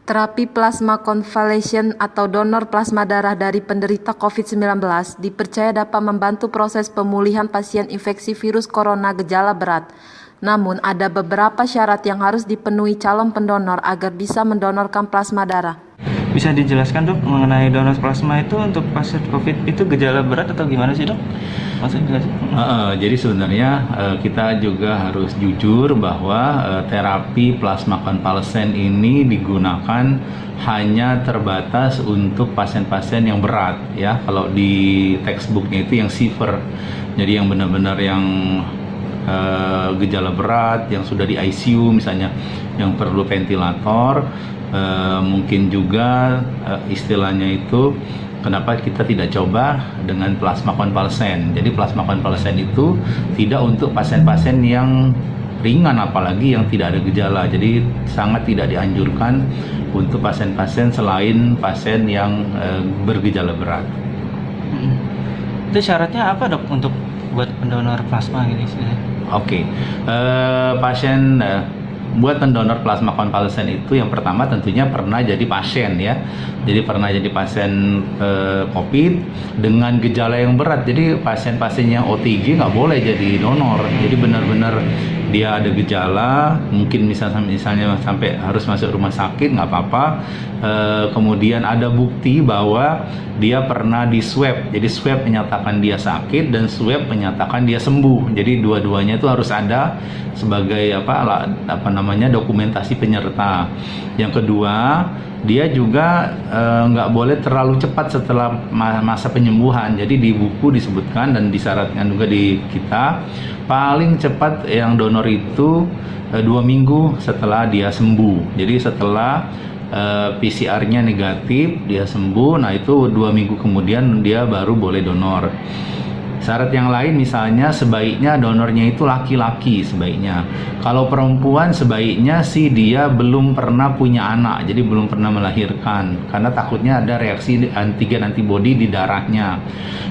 Terapi plasma convalescent atau donor plasma darah dari penderita COVID-19 dipercaya dapat membantu proses pemulihan pasien infeksi virus corona gejala berat. Namun, ada beberapa syarat yang harus dipenuhi calon pendonor agar bisa mendonorkan plasma darah. Bisa dijelaskan dok mengenai donor plasma itu untuk pasien COVID itu gejala berat atau gimana sih dok? Maksudnya jadi sebenarnya kita juga harus jujur bahwa terapi plasma konvalesen ini digunakan hanya terbatas untuk pasien-pasien yang berat ya. Kalau di textbooknya itu yang severe, jadi yang benar-benar yang gejala berat, yang sudah di ICU misalnya, yang perlu ventilator. Mungkin juga istilahnya itu kenapa kita tidak coba dengan plasma konvalesen. Jadi plasma konvalesen itu tidak untuk pasien-pasien yang ringan, apalagi yang tidak ada gejala. Jadi sangat tidak dianjurkan untuk pasien-pasien selain pasien yang bergejala berat. Itu syaratnya apa dok untuk buat pendonor plasma gitu sih? Oke. Pasien buat pendonor plasma konvalesen itu yang pertama tentunya pernah jadi pasien ya. Jadi pernah jadi pasien COVID dengan gejala yang berat. Jadi pasien-pasien yang OTG nggak boleh jadi donor. Jadi benar-benar dia ada gejala, mungkin misalnya sampai harus masuk rumah sakit nggak apa-apa. Kemudian ada bukti bahwa dia pernah di swab. Jadi swab menyatakan dia sakit dan swab menyatakan dia sembuh. Jadi dua-duanya itu harus ada sebagai dokumentasi penyerta. Yang kedua, dia juga nggak boleh terlalu cepat setelah masa penyembuhan. Jadi di buku disebutkan dan disyaratkan juga di kita, paling cepat yang donor itu 2 minggu setelah dia sembuh. Jadi setelah PCR-nya negatif, dia sembuh, nah itu 2 minggu kemudian dia baru boleh donor. Syarat yang lain misalnya sebaiknya donornya itu laki-laki sebaiknya. Kalau perempuan sebaiknya sih dia belum pernah punya anak, jadi belum pernah melahirkan, karena takutnya ada reaksi antigen antibodi di darahnya.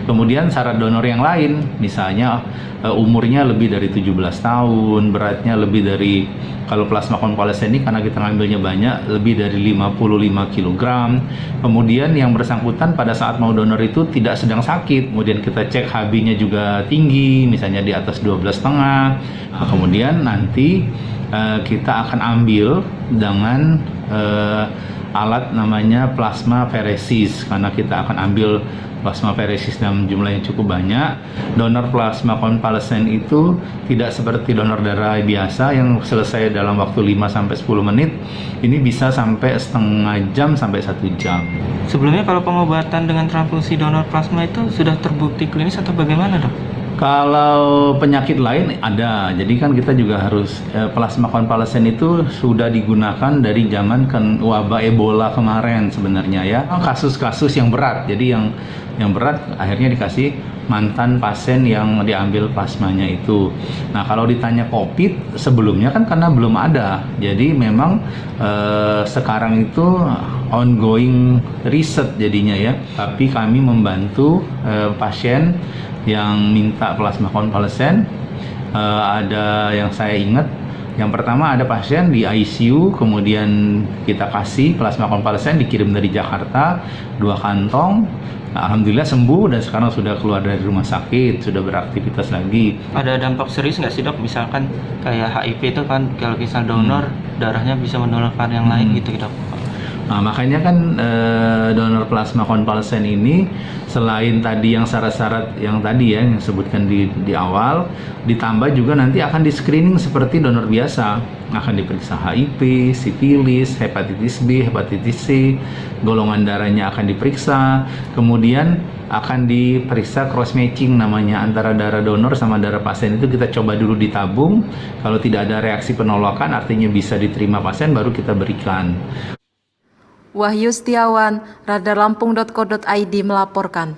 Kemudian syarat donor yang lain misalnya umurnya lebih dari 17 tahun, beratnya lebih dari, kalau plasma konvalesen ini karena kita ngambilnya banyak, lebih dari 55 kg. Kemudian yang bersangkutan pada saat mau donor itu tidak sedang sakit, kemudian kita cek HB-nya juga tinggi, misalnya di atas 12,5. Kemudian nanti kita akan ambil dengan alat namanya plasma pheresis, karena kita akan ambil plasma pheresis dalam jumlah yang cukup banyak. Donor plasma konvalesen itu tidak seperti donor darah biasa yang selesai dalam waktu 5-10 menit. Ini bisa sampai setengah jam sampai 1 jam. Sebelumnya kalau pengobatan dengan transfusi donor plasma itu sudah terbukti klinis atau bagaimana dok? Kalau penyakit lain ada, jadi kan kita juga harus plasma konvalesen itu sudah digunakan dari zaman wabah Ebola kemarin sebenarnya ya. Kasus-kasus yang berat, jadi yang berat akhirnya dikasih mantan pasien yang diambil plasmanya itu. Nah kalau ditanya COVID sebelumnya kan karena belum ada, jadi memang sekarang itu ongoing riset jadinya ya. Tapi kami membantu pasien yang minta plasma konvalesen. Ada yang saya ingat, yang pertama ada pasien di ICU, kemudian kita kasih plasma konvalesen, dikirim dari Jakarta 2 kantong. Nah, alhamdulillah sembuh dan sekarang sudah keluar dari rumah sakit, sudah beraktivitas lagi. Ada dampak serius nggak sih dok? Misalkan kayak HIV itu kan kalau misal donor darahnya bisa menularkan yang lain gitu dok. Nah, makanya kan donor plasma konvalesen ini selain tadi yang syarat-syarat yang tadi ya yang disebutkan di awal, ditambah juga nanti akan di screening seperti donor biasa. Akan diperiksa HIV, sifilis, hepatitis B, hepatitis C, golongan darahnya akan diperiksa, kemudian akan diperiksa cross matching namanya, antara darah donor sama darah pasien itu kita coba dulu ditabung. Kalau tidak ada reaksi penolakan artinya bisa diterima pasien, baru kita berikan. Wahyu Setiawan, radarlampung.co.id melaporkan.